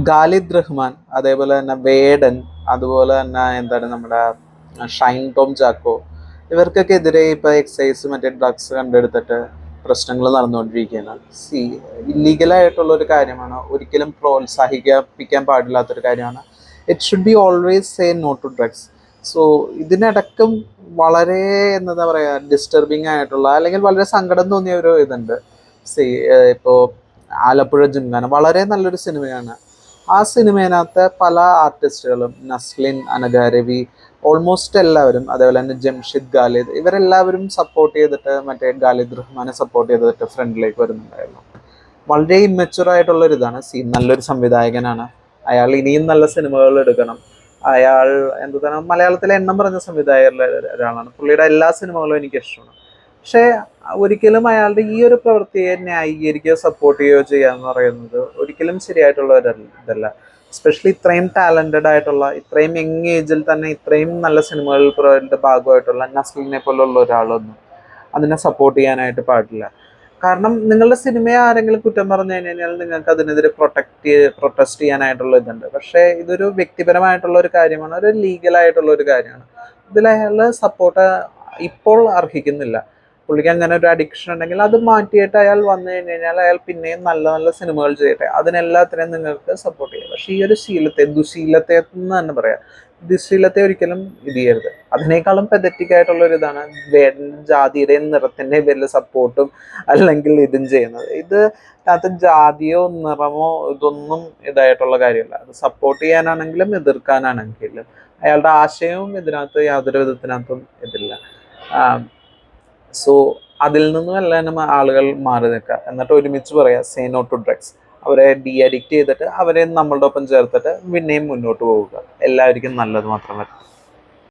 ഖാലിദ് റഹ്മാൻ, അതേപോലെ തന്നെ വേടൻ, അതുപോലെ തന്നെ എന്താണ് നമ്മുടെ ഷൈൻ ടോം ചാക്കോ, ഇവർക്കൊക്കെ എതിരെ ഇപ്പോൾ എക്സൈസ് മറ്റേ ഡ്രഗ്സ് കണ്ടെടുത്തിട്ട് പ്രശ്നങ്ങൾ നടന്നുകൊണ്ടിരിക്കുകയാണ്. ഇല്ലീഗലായിട്ടുള്ള ഒരു കാര്യമാണ്, ഒരിക്കലും പ്രോത്സാഹിപ്പിക്കാൻ പാടില്ലാത്തൊരു കാര്യമാണ്. It should be always say no to drugs. So ഇതിനിടക്കും വളരെ എന്താ പറയുക ഡിസ്റ്റർബിങ് ആയിട്ടുള്ള അല്ലെങ്കിൽ വളരെ സങ്കടം തോന്നിയ ഒരു ഇതുണ്ട്. സി ഇപ്പോൾ ആലപ്പുഴ ജിംഖാന വളരെ നല്ലൊരു സിനിമയാണ്. ആ സിനിമേനകത്ത് പല ആർട്ടിസ്റ്റുകളും നസ്ലിൻ, അനഘാരവി, ഓൾമോസ്റ്റ് എല്ലാവരും, അതേപോലെ തന്നെ ജംഷിദ് ഖാലിദ്, ഇവരെല്ലാവരും സപ്പോർട്ട് ചെയ്തിട്ട് മറ്റേ ഖാലിദ് റഹ്മാനെ സപ്പോർട്ട് ചെയ്തിട്ട് ഫ്രണ്ടിലേക്ക് വരുന്നുണ്ടായിരുന്നു. വളരെ ഇമ്മച്ചുവർ ആയിട്ടുള്ള ഒരു ഇതാണ്. നല്ലൊരു സംവിധായകനാണ് അയാൾ, ഇനിയും നല്ല സിനിമകൾ എടുക്കണം. അയാൾ എന്താണ് മലയാളത്തിലെ എണ്ണം പറഞ്ഞ സംവിധായകരിലെ ഒരാളാണ്. പുള്ളിയുടെ എല്ലാ സിനിമകളും എനിക്ക് ഇഷ്ടമാണ്. പക്ഷേ ഒരിക്കലും അയാളുടെ ഈ ഒരു പ്രവൃത്തിയെ ന്യായീകരിക്കുകയോ സപ്പോർട്ട് ചെയ്യുകയോ ചെയ്യുക എന്ന് പറയുന്നത് ഒരിക്കലും ശരിയായിട്ടുള്ള ഒരു ഇതല്ല. എസ്പെഷ്യലി ഇത്രയും ടാലൻറ്റഡ് ആയിട്ടുള്ള, ഇത്രയും യങ് ഏജിൽ തന്നെ ഇത്രയും നല്ല സിനിമകളുടെ ഭാഗമായിട്ടുള്ള നസ്ലിനെ പോലുള്ള ഒരാളൊന്നും അതിനെ സപ്പോർട്ട് ചെയ്യാനായിട്ട് പാടില്ല. കാരണം നിങ്ങളുടെ സിനിമയെ ആരെങ്കിലും കുറ്റം പറഞ്ഞു കഴിഞ്ഞാൽ നിങ്ങൾക്ക് അതിനെതിരെ പ്രൊട്ടസ്റ്റ് ചെയ്യാനായിട്ടുള്ള ഇതുണ്ട്. പക്ഷേ ഇതൊരു വ്യക്തിപരമായിട്ടുള്ള ഒരു കാര്യമാണ്, ഒരു ലീഗലായിട്ടുള്ള ഒരു കാര്യമാണ്. ഇതിൽ അയാൾ സപ്പോർട്ട് ഇപ്പോൾ അർഹിക്കുന്നില്ല. പുള്ളിക്ക് അങ്ങനെ ഒരു അഡിക്ഷൻ ഉണ്ടെങ്കിൽ അത് മാറ്റിയിട്ട് അയാൾ വന്നു കഴിഞ്ഞാൽ അയാൾ പിന്നെയും നല്ല നല്ല സിനിമകൾ ചെയ്യട്ടെ, അതിനെല്ലാത്തിനെയും നിങ്ങൾക്ക് സപ്പോർട്ട് ചെയ്യാം. പക്ഷേ ഈ ഒരു ദുശീലത്തെ എന്ന് തന്നെ പറയാം, ദുശീലത്തെ ഒരിക്കലും ഇത് ചെയ്യരുത്. അതിനേക്കാളും പെതറ്റിക് ആയിട്ടുള്ള ഒരു ഇതാണ് ജാതിയുടെയും നിറത്തിൻ്റെയും പേരിൽ സപ്പോർട്ടും അല്ലെങ്കിൽ ഇതും ചെയ്യുന്നത്. അതിനകത്ത് ജാതിയോ നിറമോ ഇതൊന്നും ഇതായിട്ടുള്ള കാര്യമല്ല. അത് സപ്പോർട്ട് ചെയ്യാനാണെങ്കിലും എതിർക്കാനാണെങ്കിലും അയാളുടെ ആശയവും ഇതിനകത്ത് യാതൊരു വിധത്തിനകത്തും ഇതില്ല. സോ അതിൽ നിന്നും എല്ലാം ആളുകൾ മാറി നിൽക്കുക, എന്നിട്ട് ഒരുമിച്ച് പറയാം സേ നോ ടു ഡ്രഗ്സ്. അവരെ ഡി അഡിക്റ്റ് ചെയ്തിട്ട് അവരെ നമ്മളുടെ ഒപ്പം ചേർത്തിട്ട് പിന്നെയും മുന്നോട്ട് പോവുക. എല്ലാവർക്കും നല്ലത് മാത്രം വരും.